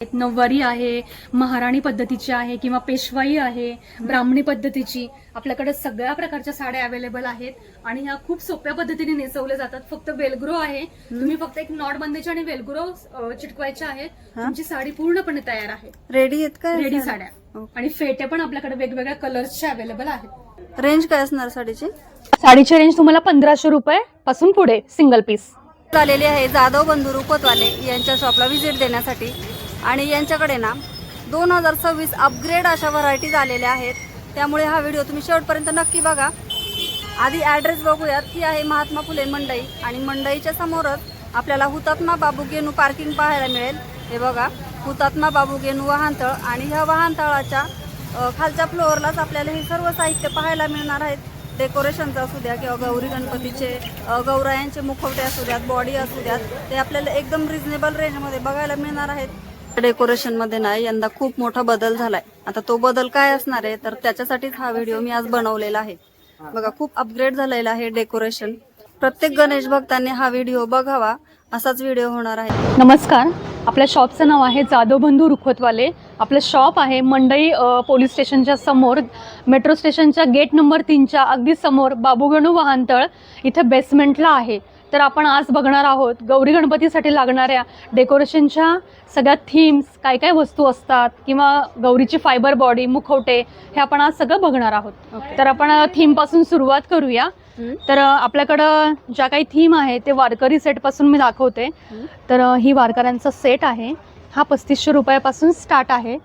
नऊवारी आहे, महाराणी पद्धतीची आहे किंवा पेशवाई आहे, ब्राह्मणी पद्धतीची. आपल्याकडे सगळ्या प्रकारच्या साड्या अवेलेबल आहेत आणि ह्या खूप सोप्या पद्धतीने नेसवल्या जातात. फक्त वेलग्रो आहे, तुम्ही फक्त एक नॉट बांधायची आणि वेलग्रो चिटकवायचे आहे. तुमची साडी पूर्णपणे तयार आहे. रेडी आहेत का रेडी साड्या आणि फेटे पण आपल्याकडे वेगवेगळ्या कलर्सचे अवेलेबल आहेत. रेंज काय असणार साडीची? साडीची रेंज तुम्हाला 1500 रुपये पासून पुढे सिंगल पीस. झालेली आहे जाधव बंधू रुपतवाले यांच्या शॉपला व्हिजिट देण्यासाठी. आणि यांच्याकडे ना 2026 अपग्रेड अशा व्हरायटीज आलेल्या आहेत. त्यामुळे हा व्हिडिओ तुम्ही शेवटपर्यंत नक्की बघा. आधी ॲड्रेस बघूयात. ही आहे महात्मा फुले मंडई आणि मंडईच्या समोरच आपल्याला हुतात्मा बाबू गेनू पार्किंग पाहायला मिळेल. हे बघा, हुतात्मा बाबू गेनू वाहनतळ आणि ह्या वाहनतळाच्या खालच्या फ्लोअरलाच आपल्याला हे सर्व साहित्य पाहायला मिळणार आहेत. डेकोरेशनचं असू द्या किंवा गौरी गणपतीचे गौरायांचे मुखवटे असू द्यात, बॉडी असू द्यात, ते आपल्याला एकदम रिझनेबल रेंजमध्ये बघायला मिळणार आहेत. डेकोरेशनमध्ये ना यंदा खूप मोठा बदल झालाय. आता तो बदल काय असणार आहे तर त्याच्यासाठीच हा व्हिडिओ मी आज बनवलेला आहे. बघा, खूप अपग्रेड झालेला आहे डेकोरेशन. प्रत्येक गणेश भक्तांनी हा व्हिडिओ बघावा असाच व्हिडिओ होणार आहे. नमस्कार, आपल्या शॉपचं नाव आहे जाधव बंधू रुखवतवाले. आपलं शॉप आहे मंडई पोलीस स्टेशनच्या समोर, मेट्रो स्टेशनच्या गेट नंबर 3च्या अगदी समोर बाबूगणू वाहनतळ इथे बेसमेंटला आहे. तर आपण आज बघणार आहोत गौरी गणपतीसाठी लागणाऱ्या डेकोरेशनच्या सगळ्या थीम्स, काय काय वस्तू असतात किंवा गौरीची फायबर बॉडी, मुखवटे, हे आपण आज सगळं बघणार आहोत. तर आपण थीमपासून सुरुवात करूया. तर आपल्याकडं ज्या काही थीम आहे ते वारकरी सेटपासून मी दाखवते. तर ही वारकऱ्यांचा सेट आहे. हा 3500 रुपयापासून स्टार्ट आहे.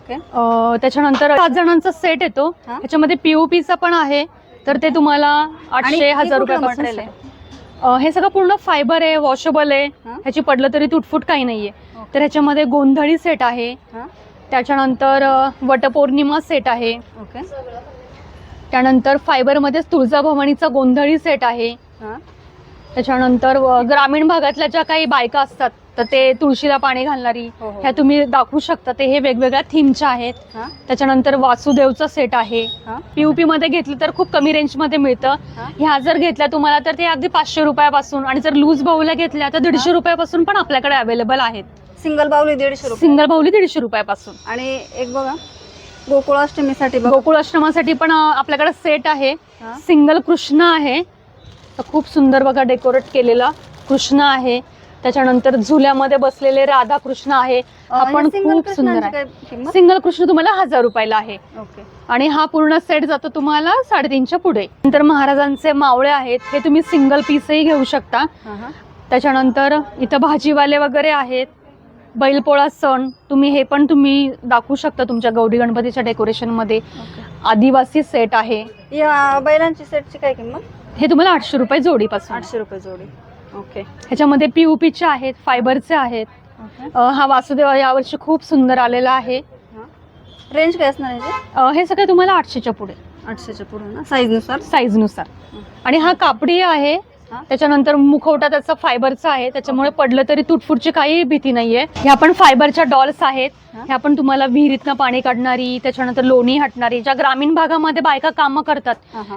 त्याच्यानंतर 7 जणांचा सेट येतो. त्याच्यामध्ये पीओपीचा पण आहे. तर ते तुम्हाला 800-1000 रुपयापासून. हे सगळं पूर्ण फायबर आहे, वॉशेबल आहे, ह्याची पडलं तरी तुटफूट काही नाहीये. तर ह्याच्यामध्ये गोंधळी सेट आहे. त्याच्यानंतर वटपौर्णिमा सेट आहे. त्यानंतर फायबरमध्येच तुळजाभवानीचा गोंधळी सेट आहे. त्याच्यानंतर ग्रामीण भागातल्या ज्या काही बायका असतात तर ते तुळशीला पाणी घालणारी, ह्या तुम्ही दाखवू शकता. ते हे वेगवेगळ्या थीमच्या आहेत. त्याच्यानंतर वासुदेवचा सेट आहे. पीयूपी मध्ये घेतलं तर खूप कमी रेंज मध्ये मिळतं. ह्या जर घेतल्या तुम्हाला तर ते अगदी 500 रुपयापासून, आणि जर लूज बाहुल्या घेतल्या तर 150 रुपयापासून पण आपल्याकडे अवेलेबल आहेत. सिंगल बाहुली 150 रुपये. सिंगल बाहुली 150 रुपयापासून. आणि एक बघा, गोकुळाष्टमीसाठी गोकुळाष्टमासाठी पण आपल्याकडे सेट आहे. सिंगल कृष्ण आहे, खूप सुंदर बघा डेकोरेट केलेला कृष्ण आहे. त्याच्यानंतर झुल्यामध्ये बसलेले राधा कृष्ण आहे. आपण खूप सुंदर आहे. सिंगल कृष्ण तुम्हाला 1000 रुपयाला आहे. आणि हा पूर्ण सेट जातो तुम्हाला 350च्या पुढे. नंतर महाराजांचे मावळे आहेत, हे तुम्ही सिंगल पीसही घेऊ शकता. त्याच्यानंतर इथं भाजीवाले वगैरे आहेत. बैलपोळा सण तुम्ही हे पण तुम्ही दाखवू शकता तुमच्या गौरी गणपतीच्या डेकोरेशन मध्ये. आदिवासी सेट आहे. या बैलांची सेटची काय किंमत? हे तुम्हाला 800 रुपये जोडीपासून. 800 रुपये जोडी. ओके. ह्याच्यामध्ये पीयूपीचे आहेत, फायबरचे आहेत. हा वासुदेव यावर्षी खूप सुंदर आलेला आहे. रेंज काय असणार आहे? हे सगळे तुम्हाला 800च्या पुढे. 800च्या पुढे ना, साईजनुसार. आणि हा कापडी आहे. त्याच्यानंतर मुखवटा त्याचा फायबरचा आहे, त्याच्यामुळे पडलं तरी तुटफुटची काही भीती नाहीये. ह्या पण फायबरच्या डॉल्स आहेत. ह्या पण तुम्हाला विहिरीतनं पाणी काढणारी, त्याच्यानंतर लोणी हटणारी, ज्या ग्रामीण भागामध्ये बायका कामं करतात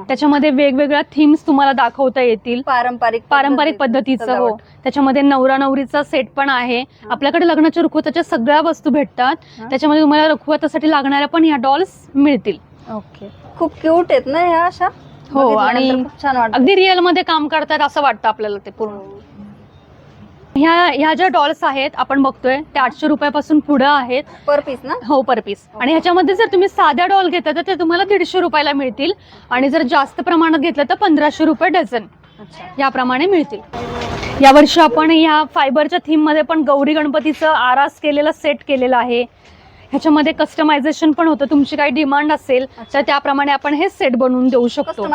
त्याच्यामध्ये वेगवेगळ्या थीम्स तुम्हाला दाखवता येतील. पारंपरिक पद्धतीचं. हो, त्याच्यामध्ये नवरा नवरीचा सेट पण आहे. आपल्याकडे लग्नाच्या रुखवताच्या सगळ्या वस्तू भेटतात. त्याच्यामध्ये तुम्हाला रुखवतासाठी लागणाऱ्या पण ह्या डॉल्स मिळतील. ओके. खूप क्यूट आहेत ना ह्या अशा. हो, आणि छान वाटतं. अगदी रिअल मध्ये काम करतात असं वाटतं आपल्याला ते पूर्ण. ह्या ज्या डॉल्स आहेत आपण बघतोय ते 800 रुपयापासून पुढे आहेत. पर पीस ना? हो, पर पीस. आणि ह्याच्यामध्ये जर तुम्ही साध्या डॉल घेतला तर ते तुम्हाला 150 रुपयाला मिळतील. आणि जर जास्त प्रमाणात घेतलं तर 1500 रुपये डझन याप्रमाणे मिळतील. यावर्षी आपण या फायबरच्या थीम मध्ये पण गौरी गणपतीचं आरास केलेला सेट केलेला आहे. ह्याच्यामध्ये कस्टमायझेशन पण होतं. तुमची काही डिमांड असेल तर त्याप्रमाणे आपण हे सेट बनवून देऊ शकतो.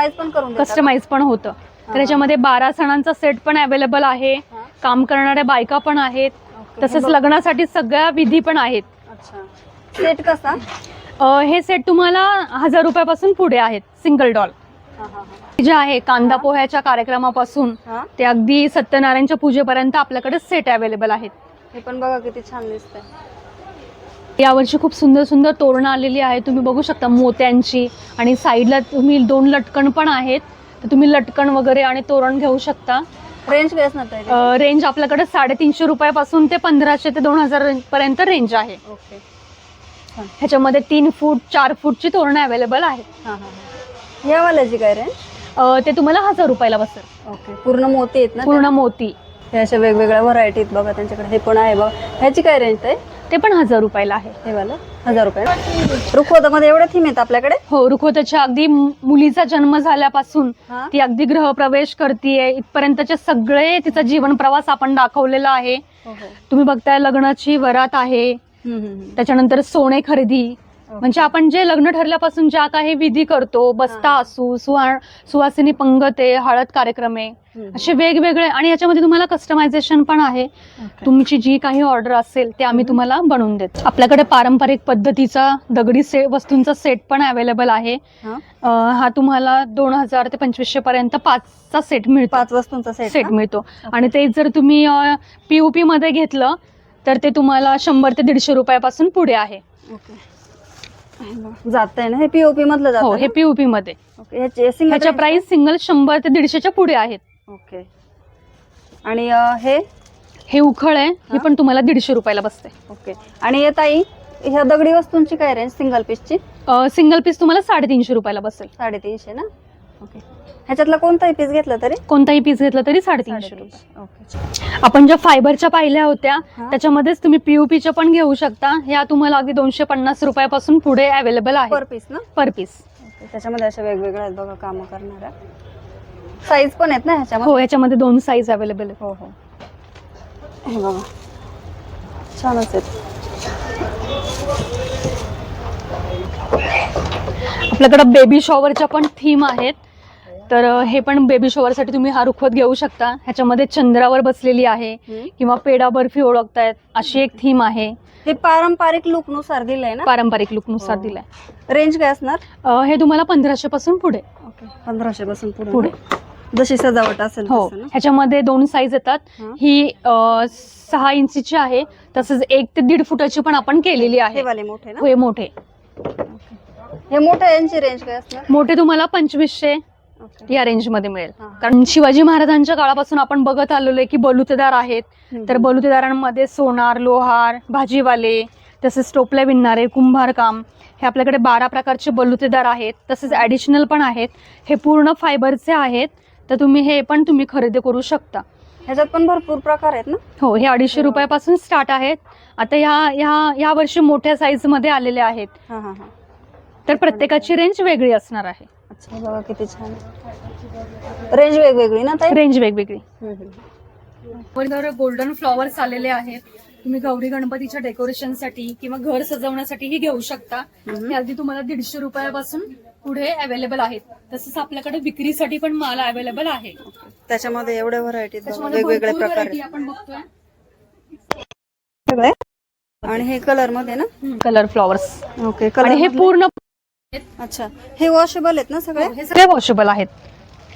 कस्टमाइज पण होतं. तर ह्याच्यामध्ये 12 सणांचा सेट पण अवेलेबल आहे. काम करणाऱ्या बायका पण आहेत. तसेच लग्नासाठी सगळ्या विधी पण आहेत. सेट कसा? हे सेट तुम्हाला 1000 रुपयापासून पुढे आहेत. सिंगल डॉल जे आहे, कांदा पोह्याच्या कार्यक्रमापासून ते अगदी सत्यनारायणच्या पूजेपर्यंत आपल्याकडे सेट अवेलेबल आहेत. हे पण बघा किती छान दिसतंय. यावर्षी खूप सुंदर सुंदर तोरणं आलेली आहे. तुम्ही बघू शकता मोत्यांची. आणि साईडला तुम्ही 2 लटकन पण आहेत. तर तुम्ही लटकन वगैरे आणि तोरण घेऊ शकता. रेंज काय असणार ताई? रेंज आपल्याकडे 350 रुपयापासून ते 1500 ते 2000 पर्यंत रेंज आहे. ओके. ह्याच्यामध्ये 3 फूट 4 फूटची तोरणं अवेलेबल आहेत. हां हां. या वाल्याची काय रेंज? ते तुम्हाला 1000 रुपयाला बसेल. ओके. पूर्ण मोती आहेत ना? पूर्ण मोती. हे अशा वेगवेगळ्या व्हरायटी आहेत बघा त्यांच्याकडे. हे पण आहे बघा. ह्याची काय रेंज आहे? ते पण 1000 रुपयाला आहे. हे वाला 1000 रुपये. रुखवतामध्ये एवढे थीम आहेत आपल्याकडे? हो, रुखवताच्या अगदी मुलीचा जन्म झाल्यापासून हां. ती अगदी गृहप्रवेश करतीये इथपर्यंतचे सगळे तिचा जीवन प्रवास आपण दाखवलेला आहे. हो हो. तुम्ही बघताय लग्नाची वरात आहे, त्याच्यानंतर सोने खरेदी, म्हणजे आपण जे लग्न ठरल्यापासून ज्या काही विधी करतो, बस्ता असू, सुवासिनी पंगत, हळद कार्यक्रम आहे, असे वेगवेगळे. आणि याच्यामध्ये तुम्हाला कस्टमायझेशन पण आहे. तुमची जी काही ऑर्डर असेल ते आम्ही तुम्हाला बनवून देतो. आपल्याकडे पारंपरिक पद्धतीचा दगडी वस्तूंचा सेट पण अवेलेबल आहे. हा तुम्हाला 2000 ते 2500 पर्यंत 5चा सेट मिळतो. 5 वस्तूंचा सेट मिळतो. आणि ते जर तुम्ही POP मध्ये घेतलं तर ते तुम्हाला 100 ते 150 रुपयापासून पुढे आहे. जात आहे ना हे? POP मधलं जात? हो, हे POP मध्ये. ओके. ह्याच्या प्राइस सिंगल 100 ते 150च्या पुढे आहेत. ओके. आणि हे उखळ आहे, ही पण तुम्हाला 150 रुपयाला बसते. ओके. आणि ताई ह्या दगडी वस्तूंची काय रेंज सिंगल पीसची? सिंगल पीस तुम्हाला 350 रुपयाला बसेल. 350 ना? ओके. ह्याच्यातला कोणताही पीस घेतला तरी? कोणताही पीस घेतला तरी 350 रुपये. ओके. आपण ज्या फायबरच्या पाहिल्या होत्या त्याच्यामध्येच तुम्ही POPच्या पण घेऊ शकता. ह्या तुम्हाला अगदी 250 रुपयापासून पुढे अवेलेबल आहे पर पीस ना? पर पीस. ओके. त्याच्यामध्ये अशा वेगवेगळ्या आहेत बघा कामं करणाऱ्या. साईज पण आहेत ना ह्याच्यामध्ये? हो, ह्याच्यामध्ये 2 साईज अवेलेबल आहेत. हो हो. हे बघा छानच आहेत. आपल्याकडे बेबी शॉवरच्या पण थीम आहेत. तर हे पण बेबी शॉवरसाठी तुम्ही हा रुखवत घेऊ शकता. ह्याच्यामध्ये चंद्रावर बसलेली आहे किंवा पेडा बर्फी ओळखतायत अशी एक थीम आहे. हे पारंपरिक लुक नुसार दिलंय ना? पारंपरिक लुक नुसार दिलाय. रेंज काय असणार? हे तुम्हाला 1500 पासून पुढे. ओके. 1500 पासून पुढे जशी सजावट असेल हो. तसं ना? ह्याच्यामध्ये 2 साईज येतात. ही 6 इंचीची आहे, तसंच 1 ते 1.5 फुटाची पण आपण केलेली आहे. हे वाले मोठे ना? हे मोठे. हे मोठे यांची रेंज काय असणार? मोठे तुम्हाला 2500 ओके. या रेंज मध्ये मिळेल. कारण शिवाजी महाराजांच्या काळापासून आपण बघत आलेलो आहे की बलुतेदार आहेत. तर बलुतेदारांमध्ये सोनार, लोहार, भाजीवाले, तसेच टोपल्या विणणारे, कुंभार काम, हे आपल्याकडे 12 प्रकारचे बलुतेदार आहेत. तसेच ऍडिशनल पण आहेत. हे पूर्ण फायबरचे आहेत. तर तुम्ही हे पण तुम्ही खरेदी करू शकता. ह्याच्यात पण भरपूर प्रकार आहेत ना? हो, हे 250 रुपयापासून स्टार्ट आहेत. आता ह्या वर्षी मोठ्या साईज मध्ये आलेले आहेत. हां हां हां. तर प्रत्येकाची रेंज वेगळी असणार आहे. अच्छा बघा किती छान. रेंज वेगवेगळी ना ताई? रेंज वेगवेगळी. गोल्डन फ्लॉवर्स आलेले आहेत. तुम्ही गौरी गणपतीच्या डेकोरेशनसाठी किंवा घर सजवण्यासाठीही घेऊ शकता. हे अगदी तुम्हाला 150 रुपयापासून पुढे अवेलेबल आहेत. तसंच आपल्याकडे विक्रीसाठी पण माल अवेलेबल आहे. त्याच्यामध्ये एवढ्या व्हरायटी त्याच्यामध्ये वेगवेगळे भरपूर प्रकार variety आपण बघतोय. सगळे. आणि हे कलर मध्ये ना? Colour flowers. ओके. आणि कलर हे पूर्ण अच्छा हे वॉशेबल आहेत ना सगळे? हे सगळे वॉशेबल आहेत.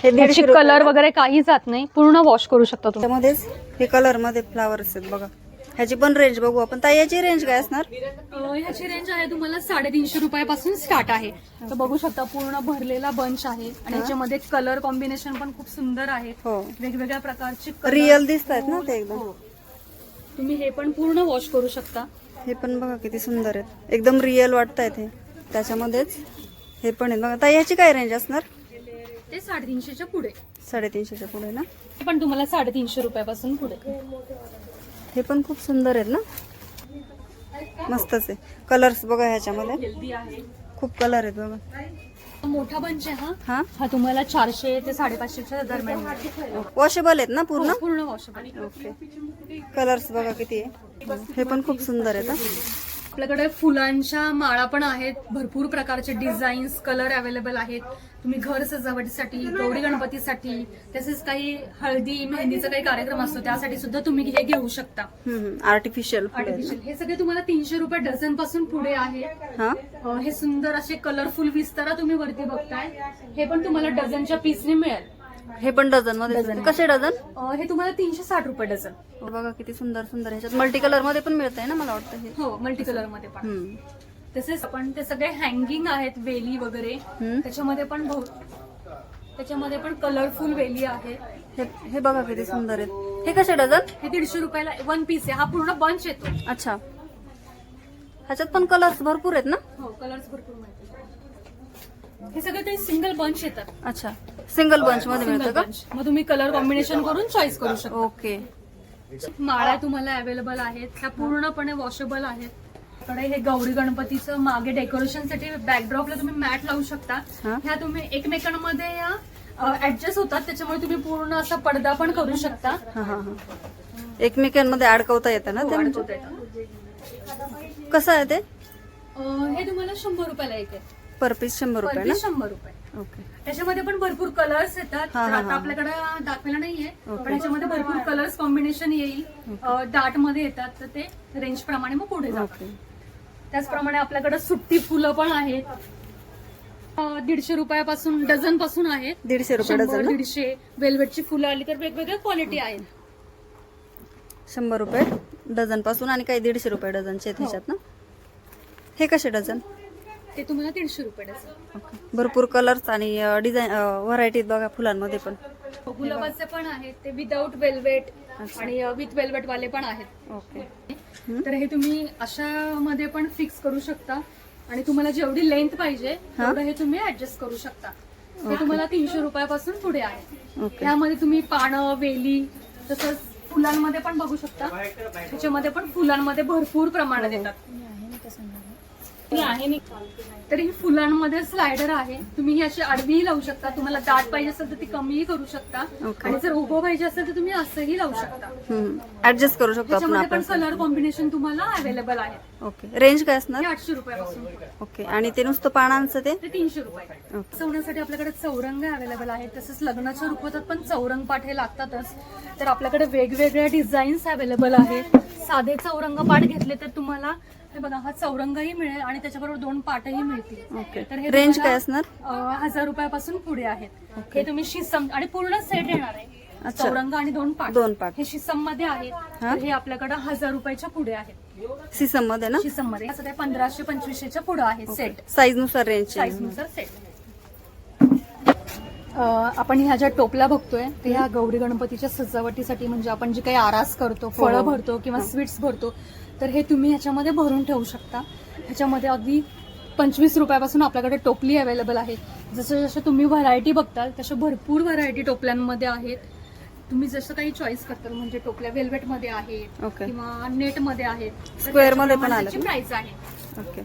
हे ह्याची कलर वगैरे काही जात नाही, पूर्ण वॉश करू शकता तुम्ही. त्यामध्येच हे कलर मध्ये फ्लावर्स आहेत बघा. ह्याची पण रेंज बघू आपण. ताई याची रेंज काय असणार? ह्याची रेंज आहे तुम्हाला 350 रुपयापासून स्टार्ट आहे. तर बघू शकता पूर्ण भरलेला बंच आहे. आणि ह्याच्यामध्ये कलर कॉम्बिनेशन पण खूप सुंदर आहेत. हो. वेगवेगळ्या प्रकारचे रिअल दिसत आहेत ना ते एकदम. हो. तुम्ही हे पण पूर्ण वॉश करू शकता. हे पण बघा किती सुंदर आहेत, एकदम रिअल वाटतायत हे. त्याच्यामध्येच हे पण आहेत बघा. ताई याची काय रेंज असणार? ते 350च्या पुढे. 350च्या पुढे ना? हे पण तुम्हाला 350 रुपयापासून पुढे. हे पण खूप सुंदर आहेत ना? मस्तच आहे. कलर्स बघा ह्याच्यामध्ये हेल्दी आहे. खूप कलर आहेत बघा. मोठा बंच आहे हा. हा तुम्हाला 400 ते 550च्या दरम्यान मिळेल. वॉशेबल आहेत ना पूर्ण? पूर्ण वॉशेबल. ओके. कलर्स बघा किती आहे. हे पण खूप सुंदर आहेत. आपल्याकडे फुलांच्या माळा पण आहेत. भरपूर प्रकारचे डिझाईन्स, कलर अवेलेबल आहेत. तुम्ही घर सजावटीसाठी, गौरी गणपतीसाठी, तसेच काही हळदी मेहंदीचा काही कार्यक्रम असतो त्यासाठी सुद्धा तुम्ही हे घेऊ शकता. आर्टिफिशियल. हे सगळे तुम्हाला 300 रुपये डझन पासून पुढे आहे. हे सुंदर असे कलरफुल विस्तारा तुम्ही वरती बघताय. हे पण तुम्हाला डझनच्या पीसने मिळेल. हे पण डझन मध्ये. कसे डझन? हे तुम्हाला 360 रुपये डझन. बघा किती सुंदर सुंदर. ह्याच्यात मल्टी कलर मध्ये पण मिळत आहे ना मला वाटतं हे? हो, मल्टी कलर मध्ये पण. तसेच आपण ते सगळे हँगिंग आहेत, वेली वगैरे त्याच्यामध्ये पण कलरफुल वेली आहेत. हे बघा किती सुंदर आहेत. हे कसे डझन? हे 150 रुपयाला 1 पीस आहे. हा पूर्ण बंच येतो. अच्छा, ह्याच्यात पण कलर्स भरपूर आहेत ना? हो, कलर्स भरपूर मिळतात. हे सगळे ते सिंगल बंच येतात. अच्छा, सिंगल बंच मध्ये Single मिळतं का? bunch. मग तुम्ही कलर कॉम्बिनेशन करून चॉईस करू शकता. ओके. माळा तुम्हाला अवेलेबल आहेत. ह्या पूर्णपणे वॉशेबल आहेत. कडे हे गौरी गणपतीचं मागे डेकोरेशन साठी बॅकड्रॉपला तुम्ही मॅट लावू शकता. हा. ह्या तुम्ही एकमेकांमध्ये या ऍडजस्ट होतात, त्याच्यामुळे तुम्ही पूर्ण असा पडदा पण करू शकता. हा हा हा. एकमेकांमध्ये अडकवता येतं ना ते? अडकवता येतं. कसं आहे ते? हे तुम्हाला 100 रुपयाला एक आहे. पर पीस 100 रुपये ना? 100 रुपये. ओके. त्याच्यामध्ये पण भरपूर कलर्स येतात. हा, तर हा, आता हा. आपल्याकडे दाखवायला नाहीये, ओके. पण ह्याच्यामध्ये भरपूर कलर्स कॉम्बिनेशन येईल. डार्ट मध्ये येतात, तर ते रेंज प्रमाणे मग पुढे जातात. ओके. त्याचप्रमाणे आपल्याकडे सुट्टी फुलं पण आहेत. 150 रुपयापासून डझन पासून आहेत. 150 रुपये 100, डझन ना? 150 वेलवेटची फुलं आली तर वेगवेगळ्या क्वालिटी आहेत. 100 रुपये डझन पासून आणि काही 150 रुपये डझनचे आहेत ह्याच्यात ना? हे कसे डझन? ते तुम्हाला 150 रुपये डझन. ओके. भरपूर कलर्स आणि डिझाईन व्हरायटीत बघा फुलांमध्ये पण. गुलाबाचे पण आहेत, ते विदाऊट वेल्वेट अच्छा. आणि विथ वेल्वेट वाले पण आहेत. ओके. तर हे तुम्ही अशा मध्ये पण फिक्स करू शकता आणि तुम्हाला जेवढी लेंथ पाहिजे तेवढं हे तुम्ही ऍडजस्ट करू शकता. हे तुम्हाला 300 रुपयापासून पुढे आहे. ओके. यामध्ये तुम्ही पानं, वेली, तसंच फुलांमध्ये पण बघू शकता. त्याच्यामध्ये पण फुलांमध्ये भरपूर प्रमाणात येतात. तर ही फुलांमध्ये स्लायडर आहे. तुम्ही ही अशी आडवीही लावू शकता. तुम्हाला दाट पाहिजे असेल तर ती कमीही करू शकता. ओके. आणि जर उभं पाहिजे असेल तर तुम्ही असंही लावू शकता. ऍडजस्ट करू शकतो आपण त्याच्यामध्ये पण आपण. कलर कॉम्बिनेशन तुम्हाला अवेलेबल आहे. ओके. रेंज काय असणार? हे 800 रुपयापासून ओके. आणि ते नुसतं पानांचं ते? ते 300 रुपये. ओके. सवण्यासाठी आपल्याकडे चौरंग अवेलेबल आहेत. तसंच लग्नाच्या रुखवतात पण चौरंग पाठ हे लागतातच. तर आपल्याकडे वेगवेगळ्या डिझाईन्स अवेलेबल आहेत. साधे चौरंग पाठ घेतले तर तुम्हाला हे बघा हा चौरंगही मिळेल आणि त्याच्याबरोबर 2 पाटही मिळतील. ओके. तर हे रेंज तुम्हाला, काय असणार? 1000 रुपयापासून पुढे आहेत. ओके. हे तुम्ही शिसम आणि पूर्ण सेट येणार आहे. अच्छा. चौरंग आणि 2 पाट. 2 पाट. हे शिसम मध्ये आहेत. हा? तर हे आपल्याकडे 1000 रुपयाच्या पुढे आहेत. सिसम मध्ये ना? शिसम मध्ये असं ते 1500-2500च्या पुढे आहे सेट. साईज नुसार रेंज. साईजनुसार सेट. आपण ह्या ज्या टोपल्या बघतोय ते ह्या गौरी गणपतीच्या सजावटीसाठी, म्हणजे आपण जे काही आरास करतो, फळं भरतो किंवा स्वीट्स भरतो, तर हे तुम्ही ह्याच्यामध्ये भरून ठेवू शकता. ह्याच्यामध्ये अगदी 25 रुपयापासून आपल्याकडे टोपली अवेलेबल आहे. जसं जसं तुम्ही व्हरायटी बघताल तशा भरपूर व्हरायटी टोपल्यांमध्ये आहेत. तुम्ही जसं काही चॉईस करताल, म्हणजे टोपल्या वेल्वेटमध्ये आहेत ओके. किंवा नेटमध्ये आहेत, Square मध्ये पण आलं का? प्राइस आहे. ओके.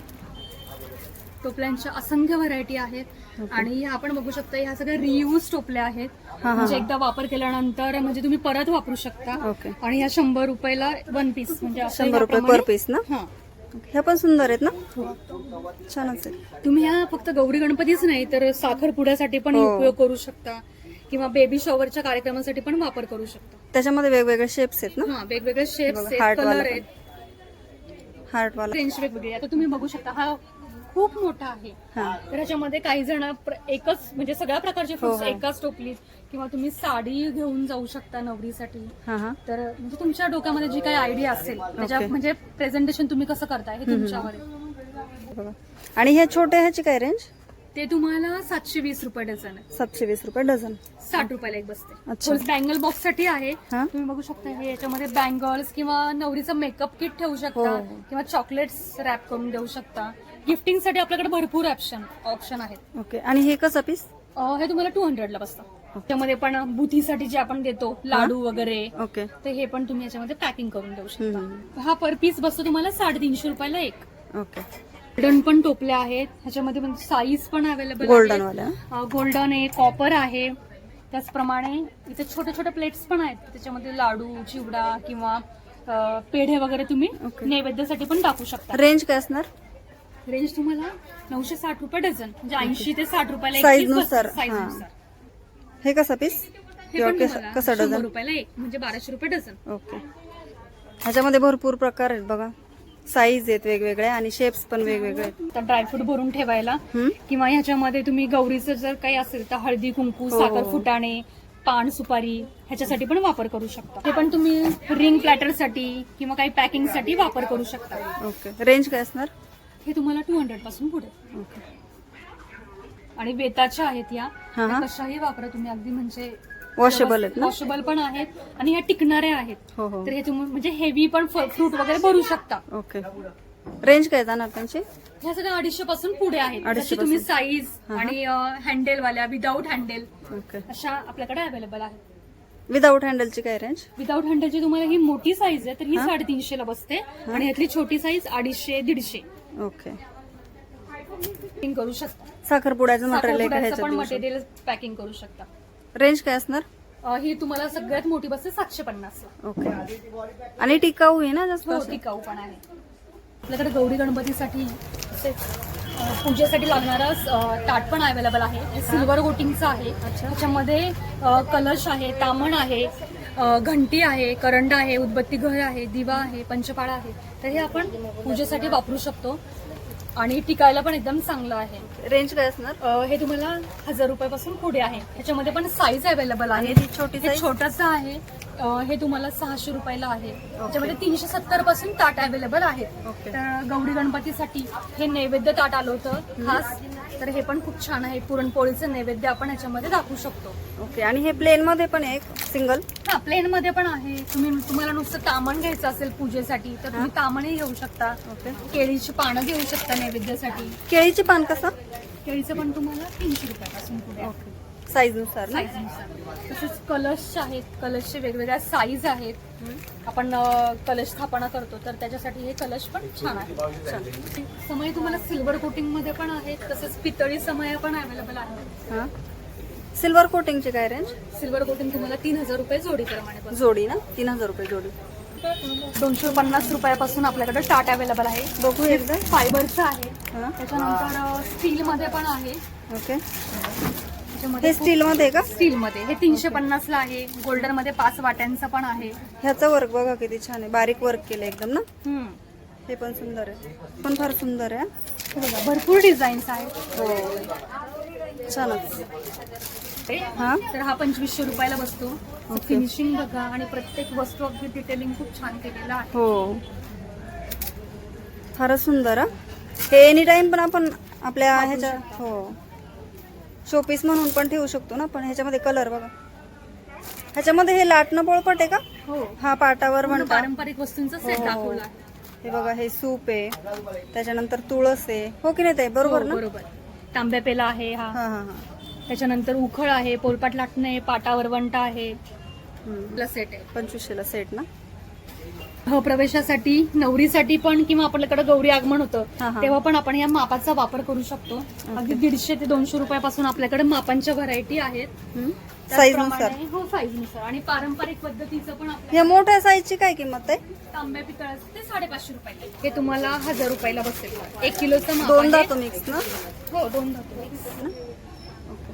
टोपल्यांच्या असंख्य व्हरायटी आहेत. आणि आपण बघू शकता ह्या सगळ्या रियूज टोपल्या आहेत. हा, म्हणजे एकदा वापर केल्यानंतर म्हणजे तुम्ही परत वापरू शकता. ओके. आणि ह्या 100 रुपयाला 1 पीस, म्हणजे असं 100 रुपये याप्रमाणे- पर पीस ना? हा. ह्या पण सुंदर आहेत ना? छानच आहे. तुम्ही ह्या फक्त गौरी गणपतीच नाही तर साखरपुड्यासाठी पण हो. उपयोग करू शकता किंवा बेबी शॉवरच्या कार्यक्रमासाठी पण वापर करू शकता. त्याच्यामध्ये वेगवेगळे शेप्स आहेत ना? हा, वेगवेगळे शेप्स बघा, आहेत, heart वाला कलर पण. आहेत, हार्ट वाला. रेंज वेगवेगळी आहे. आता तुम्ही बघू शकता हा खूप मोठा आहे. हा. तर ह्याच्यामध्ये काही जण एकच, म्हणजे सगळ्या प्रकारचे फ्रुट्स हो. एकाच टोपलीत, किंवा तुम्ही साडी घेऊन जाऊ शकता नवरीसाठी. हा हा. तर म्हणजे तुमच्या डोक्यामध्ये जी काही आयडिया असेल त्याच्या, ओके. म्हणजे प्रेझेंटेशन तुम्ही कसं करताय हे तुमच्यावर आहे. बघा. आणि हे छोटे ह्याची काय रेंज? ते तुम्हाला 720 रुपये डझन आहे. 720 रुपये डझन. 60 रुपयाला एक बसते. अच्छा. बँगल बॉक्स साठी आहे. हा? तुम्ही बघू शकता हे याच्यामध्ये बँगल्स किंवा नवरीचं मेकअप किट ठेवू शकता हो. किंवा चॉकलेट्स रॅप करून देऊ शकता. गिफ्टिंग साठी आपल्याकडे भरपूर ऑप्शन आहेत. ओके. आणि हे कसं पीस? हे तुम्हाला 200 ला बसतं. त्यामध्ये पण बुथीसाठी जे आपण देतो लाडू वगैरे, ओके. तर हे पण तुम्ही याच्यामध्ये पॅकिंग करून देऊ शकता. हा पर पीस बसतो तुम्हाला 350 रुपयाला एक. ओके. गोल्डन पण टोपल्या आहेत. ह्याच्यामध्ये पण साईज पण अवेलेबल गोल्डन वाल्या. गोल्डन आहे, कॉपर आहे. त्याचप्रमाणे इथे छोटे छोटे प्लेट्स पण आहेत. त्याच्यामध्ये लाडू, चिवडा किंवा पेढे वगैरे तुम्ही ओके. नैवेद्यासाठी पण टाकू शकता. रेंज काय असणार? रेंज तुम्हाला 960 रुपये डझन, म्हणजे 80 ते 60 रुपयाला एक Size piece बसतं, नुसार. size हा. नुसार. हे कसं पीस? हे किंवा पण तुम्हाला कसं 100 डझन? रुपयाला एक, म्हणजे 1200 रुपये डझन. ओके. ह्याच्यामध्ये भरपूर प्रकार आहेत बघा. साईज आहेत वेगवेगळ्या आणि शेप्स पण वेगवेगळे आहेत. तर ड्रायफ्रूट भरून ठेवायला किंवा ह्याच्यामध्ये तुम्ही गौरीचं जर काही असेल तर हळदी कुंकू, हो. साखर फुटाणे, पान सुपारी ह्याच्यासाठी पण वापर करू शकता. हे पण तुम्ही रिंग प्लॅटरसाठी किंवा काही पॅकिंगसाठी वापर करू शकता. ओके. रेंज काय असणार? हे तुम्हाला 200 पासून पुढे. ओके. आणि वेताच्या आहेत या, हा, हा. त्या कशाही वापरा तुम्ही, अगदी म्हणजे वॉशेबल आहेत ना? वॉशेबल पण आहेत आणि ह्या टिकणाऱ्या आहेत. हो हो. तर हे तुम्ही म्हणजे हेवी पण फ्रूट वगैरे भरू शकता. ओके. रेंज काय जाणार त्यांची? ह्या सगळ्या 250 पासून पुढे आहेत. 250 जशी तुम्ही पासून. साईज आणि हँडल वाल्या विदाऊट हँडल ओके. अशा आपल्याकडे अवेलेबल आहेत. विदाऊट हँडलची काय रेंज? विदाऊट हँडलची तुम्हाला ही मोठी साईज आहे तर ही 350 ला बसते आणि ह्यातली छोटी साईज 250-150 ओके. पॅकिंग करू शकता. साखरपुड्याचं मटेरियल आहे का साखरपुड्याचं पण ह्याच्यात? मटेरियल पॅकिंग करू शकता. रेंज काय असणार? ही तुम्हाला सगळ्यात मोठी बसते 750. ओके. आणि टिकाऊ आहे ना जास्त? हो, टिकाऊ पण आहे. आपल्याकडे गौरी गणपतीसाठी तसेच पूजेसाठी लागणारा ताट पण अवेलेबल आहे. हे सिल्वर कोटिंगचं आहे. त्याच्यामध्ये कलश आहे, तामण आहे, घंटी आहे, करंड आहे, उदबत्ती घर आहे, दिवा आहे, पंचपाळा आहे. तर हे आपण पूजेसाठी वापरू शकतो आणि टिकायला पण एकदम चांगलं आहे. रेंज काय असणार? हे तुम्हाला 1000 रुपयापासून पुढे आहे. ह्याच्यामध्ये पण साईज अवेलेबल आहे. आणि छोटी हे size? छोटंसं आहे. हे तुम्हाला 600 रुपयाला आहे. त्याच्यामध्ये 370 पासून ताट अवेलेबल आहेत. ओके. तर गौरी गणपतीसाठी हे नैवेद्य ताट आलं होतं खास. तर हे पण खूप छान आहे. पुरणपोळीचं नैवेद्य आपण ह्याच्यामध्ये दाखवू शकतो. ओके. आणि हे प्लेन मध्ये पण आहे एक सिंगल? हा, प्लेन मध्ये पण आहे. तुम्हाला नुसतं तामण घ्यायचं असेल पूजेसाठी तर तुम्ही तामणही घेऊ शकता. ओके. केळीची पानं घेऊ शकता नैवेद्यासाठी. केळीची पान कसं? केळीचं पण तुम्हाला 300 रुपयापासून पुढे आहे. ओके. साईज नुसार ना? साईजनुसार. तसेच कलश आहेत. कलशचे वेगवेगळ्या साईज आहेत. आपण कलश स्थापना करतो तर त्याच्यासाठी हे कलश पण छान आहे. समय तुम्हाला सिल्वर कोटिंग मध्ये पण आहेत. तसेच पितळी समय पण अवेलेबल आहे. हा. सिल्वर कोटिंगची काय रेंज? सिल्वर कोटिंग तुम्हाला 3000 रुपये जोडीप्रमाणे बसते. जोडी ना? 3000 रुपये जोडी. 250 रुपयापासून आपल्याकडे टाट अवेलेबल आहे. बघू एकदा. फायबरचं आहे. हा. त्याच्यानंतर स्टील मध्ये पण आहे. ओके. त्याच्यामध्ये हे स्टील मध्ये का? स्टील मध्ये हे 350 ला आहे. गोल्डन मध्ये 5 वाट्यांचं पण आहे. ह्याचं वर्क बघा किती छान आहे. बारीक वर्क केलं एकदम ना? हम्म. हे पण सुंदर आहे. पण फार सुंदर आहे. हे बघा, भरपूर डिझाईन्स आहेत. हो. छानच. हा. तर हा 2500 रुपयाला बसतो. ओके. फिनिशिंग बघा आणि प्रत्येक वस्तू अगदी डिटेलिंग खूप छान केलेलं आहे. हो. फारच सुंदर हा. हे एनी टाइम पण आपण आपल्या ह्याच्या हो शोपीस म्हणून पण ठेवू शकतो ना. पण ह्याच्यामध्ये कलर बघा. ह्याच्यामध्ये हे लाटणं पोळपट आहे का? हो, हा पाटावर पूर्ण म्हणता. पारंपरिक वस्तूंचा सेट हो, हो. दाखवला आहे. हे बघा हे सूप आहे. त्याच्यानंतर तुळस आहे. हो की नाही ताई? बरोबर हो, ना? बरोबर. तांब्या पेला आहे हा. हा हा हा. त्याच्यानंतर उखळ आहे, पोलपाट लाटणं आहे, पाटावर वंटा आहे. हम्म. आपला सेट आहे. 2500 ला सेट ना? प्रवेशासाठी नवरीसाठी पण किंवा आपल्याकडे गौरी आगमन होतं हा, हा. तेव्हा पण आपण या मापाचा वापर करू शकतो. अगदी 150 ते 200 रुपयापासून आपल्याकडे मापांच्या व्हरायटी आहेत. साईज नुसार. त्याचप्रमाणे- हो, साईज नुसार. आणि पारंपरिक पद्धतीचं पण आपल्या या मोठ्या साईजची काय किंमत आहे? तांब्या पितळाचं ते 550 रुपये. हे तुम्हाला 1000 रुपयाला बसेल. 1 किलोचं माप दोन आहे. धातू मिक्स ना? हो, 2 धातू mix. ओके.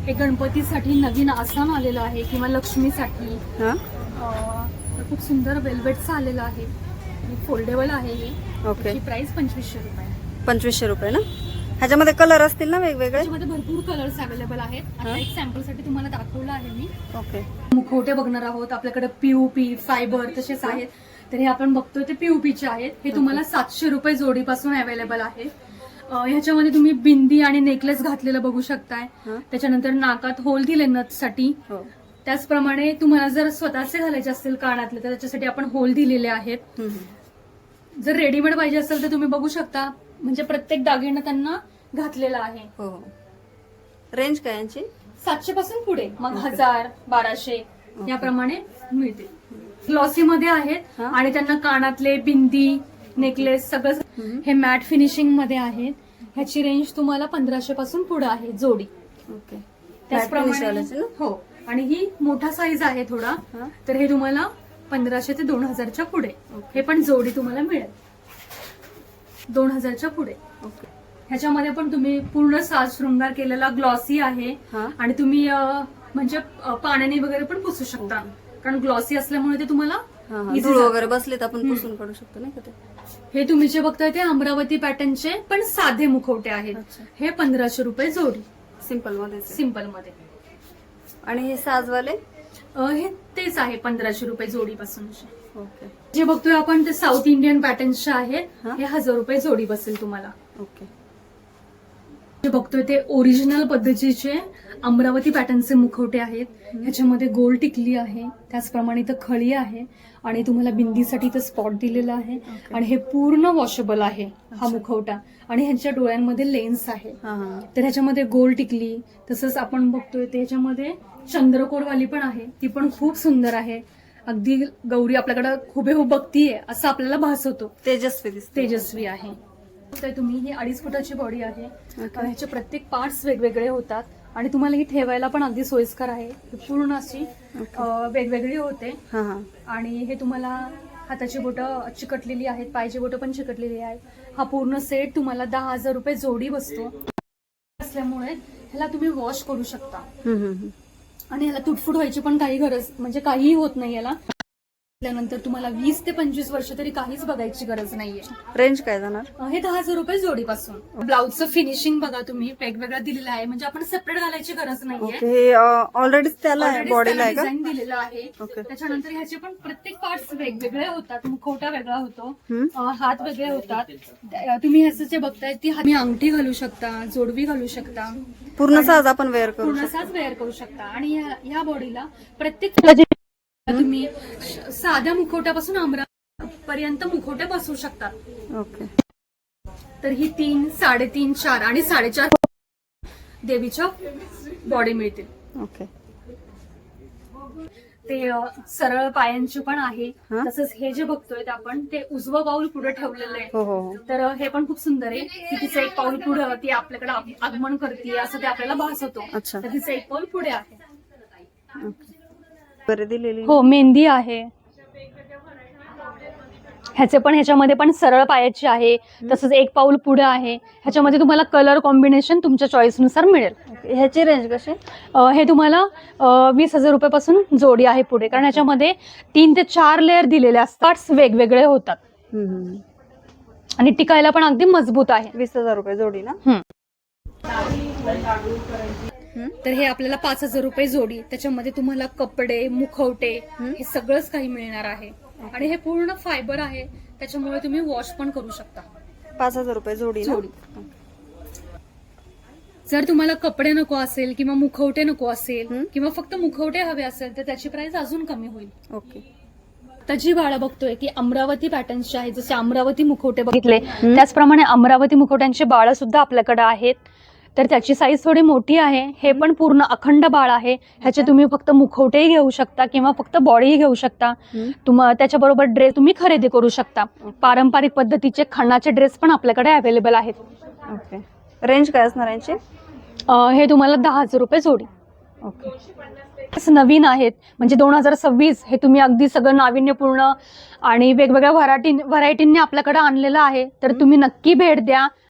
हे गणपतीसाठी नवीन आसन आलेलं आहे किंवा लक्ष्मीसाठी. हा. तर खूप सुंदर वेल्वेटचं आलेलं आहे. फोल्डेबल आहे हे. ओके. त्याची प्राइस 2500 रुपये. 2500 रुपये ना? ह्याच्यामध्ये कलर असतील ना वेगवेगळे? त्याच्यामध्ये भरपूर कलर्स अवेलेबल आहेत. आता एक सॅम्पलसाठी तुम्हाला दाखवलं आहे मी. ओके. मुखवटे बघणार आहोत. आपल्याकडे पीओपी, फायबर तसेच आहेत. तर हे आपण बघतोय ते पीओपीचे आहेत. हे तुम्हाला 700 रुपये जोडीपासून अवेलेबल आहेत. ह्याच्यामध्ये तुम्ही बिंदी आणि नेकलेस घातलेलं बघू शकताय. हा. त्याच्यानंतर नाकात होल दिले नथसाठी. हो. त्याचप्रमाणे तुम्हाला जर स्वतःचे घालायचे असतील कानातले तर त्याच्यासाठी आपण होल दिलेले आहेत. जर रेडीमेड पाहिजे असेल तर तुम्ही बघू शकता. म्हणजे प्रत्येक दागिना त्यांना घातलेला आहे. हो. रेंज काय यांची? 700 पासून पुढे मग 1000, 1200 याप्रमाणे मिळते. ग्लॉसी मध्ये आहेत हा. आणि त्यांना कानातले, बिंदी, नेकलेस सगळं हे मॅट फिनिशिंग मध्ये आहेत. ह्याची रेंज तुम्हाला 1500 पासून पुढे आहे जोडी. ओके. त्याचप्रमाणे ना? हो. आणि ही मोठा साईज आहे थोडा. हा. तर हे तुम्हाला 1500 ते 2000च्या पुढे. हे पण जोडी तुम्हाला मिळेल 2000च्या पुढे. ओके. ह्याच्यामध्ये पण तुम्ही पूर्ण साज शृंगार केलेला ग्लॉसी आहे. हा. आणि तुम्ही म्हणजे पाण्याने वगैरे पण पुसू शकता. कारण ग्लॉसी असल्यामुळे ते तुम्हाला हा, हा. easy धूळ जातं. वगैरे बसले तर आपण पुसून काढू शकतो नाही का ते? हे तुम्ही जे बघताय ते अमरावती पॅटर्नचे पण साधे मुखवटे आहेत. अच्छा. हे 1500 रुपये जोडी सिंपल मध्ये. सिंपल मध्ये. आणि हे साजवाले? हे तेच आहे 1500 रुपये जोडीपासून. ओके. जे बघतोय आपण ते साऊथ इंडियन पॅटर्नचे आहेत. हा. हे 1000 रुपये जोडी बसेल तुम्हाला. ओके. जे बघतोय ते ओरिजिनल पद्धतीचे अमरावती पॅटर्नचे मुखवटे आहेत. ह्याच्यामध्ये गोल टिकली आहे, त्याचप्रमाणे इथं खळी आहे आणि तुम्हाला बिंदीसाठी इथं स्पॉट दिलेला आहे. आणि हे पूर्ण वॉशेबल आहे हा मुखवटा. आणि ह्यांच्या डोळ्यांमध्ये लेन्स आहे. तर ह्याच्यामध्ये गोल टिकली, तसंच आपण बघतोय त्याच्यामध्ये चंद्रकोरवाली पण आहे, ती पण खूप सुंदर आहे. अगदी गौरी आपल्याकडे हुबेहूब बघतीये असं आपल्याला भास होतो. तेजस्वी आहे. तर तुम्ही ही 2.5 फुटाची बॉडी आहे. ह्याचे प्रत्येक पार्ट्स वेगवेगळे होतात आणि तुम्हाला ही ठेवायला पण अगदी सोयीस्कर आहे. पूर्ण अशी वेगवेगळी होते. आणि हे तुम्हाला हाताची बोटं चिकटलेली आहेत, पायाची बोटं पण चिकटलेली आहेत. हा पूर्ण सेट तुम्हाला 10,000 रुपये जोडी बसतो. असल्यामुळे ह्याला तुम्ही वॉश करू शकता आणि ह्याला तुटफुट व्हायची पण काही गरज म्हणजे काहीही होत नाही याला. त्यानंतर तुम्हाला 20 ते 25 वर्ष तरी काहीच बघायची गरज नाहीये. रेंज काय जाणार? हे 10,000 रुपये जोडीपासून. ब्लाऊजचं फिनिशिंग बघा तुम्ही, वेगवेगळं दिलेलं आहे, म्हणजे आपण सेपरेट घालायची गरज नाहीये. ऑलरेडी त्याला बॉडीला आहे का? डिझाईन दिलेलं आहे. त्याच्यानंतर ह्याचे पण प्रत्येक पार्ट्स वेगवेगळे होतात. मुखवटा वेगळा होतो, हात वेगळे होतात. तुम्ही ह्याचं जे बघताय ती तुम्ही अंगठी घालू शकता, जोडवी घालू शकता, पूर्ण साज आपण वेअर करू पूर्ण साज वेअर करू शकता. आणि ह्या बॉडीला प्रत्येक तुम्ही साध्या मुखवट्यापासून अमरापर्यंत मुखवटे बसवू शकता. ओके. तर ही 3, 3.5, 4 आणि 4.5 देवीच्या बॉडी मिळतील. ओके. ते सरळ पायांची पण आहे. तसंच हे जे बघतोय ते आपण ते उजवं पाऊल पुढे ठेवलेलं आहे. तर हे पण खूप सुंदर आहे की तिचं एक पाऊल पुढे ती आपल्याकडे आगमन करते असं ते आपल्याला भास होतो. तर तिचं एक पाऊल पुढे आहे. दिलेली हो, मेहंदी आहे. ह्याच्यामध्ये पण सरळ पायाची आहे. तसंच एक पाऊल पुढे आहे. ह्याच्यामध्ये तुम्हाला कलर कॉम्बिनेशन तुमच्या चॉईसनुसार मिळेल. ह्याची रेंज कशी? हे तुम्हाला 20,000 रुपयापासून जोडी आहे पुढे, कारण ह्याच्यामध्ये 3 ते 4 लेअर दिलेले असतात, वेगवेगळे होतात आणि टिकायला पण अगदी मजबूत आहे. 20,000 रुपये जोडी ना? तर हे आपल्याला 5,000 रुपये जोडी. त्याच्यामध्ये तुम्हाला कपडे, मुखवटे हे सगळंच काही मिळणार आहे. आणि हे पूर्ण फायबर आहे, त्याच्यामुळे तुम्ही वॉश पण करू शकता. 5,000 रुपये जोडी. जर तुम्हाला कपडे नको असेल किंवा मुखवटे नको असेल किंवा फक्त मुखवटे हवे असेल तर त्याची प्राइस अजून कमी होईल. ओके. आता जी बाळा बघतोय की अमरावती पॅटर्न्सची आहे, जसे अमरावती मुखवटे बघितले त्याचप्रमाणे अमरावती मुखवट्यांची बाळं सुद्धा आपल्याकडे आहेत. तर त्याची साईज थोडी मोठी आहे. हे पण पूर्ण अखंड बाळ आहे. ह्याचे तुम्ही फक्त मुखवटेही घेऊ शकता किंवा फक्त बॉडीही घेऊ शकता. त्याच्याबरोबर ड्रेस तुम्ही खरेदी करू शकता. पारंपरिक पद्धतीचे खणाचे ड्रेस पण आपल्याकडे अवेलेबल आहेत. ओके. रेंज काय असणार यांची? हे तुम्हाला 10,000 रुपये जोडी. ओके. नवीन आहेत म्हणजे 2026 हे तुम्ही अगदी सगळं नाविन्यपूर्ण आणि वेगवेगळ्या व्हरायटींनी आपल्याकडे आणलेलं आहे. तर तुम्ही नक्की भेट द्या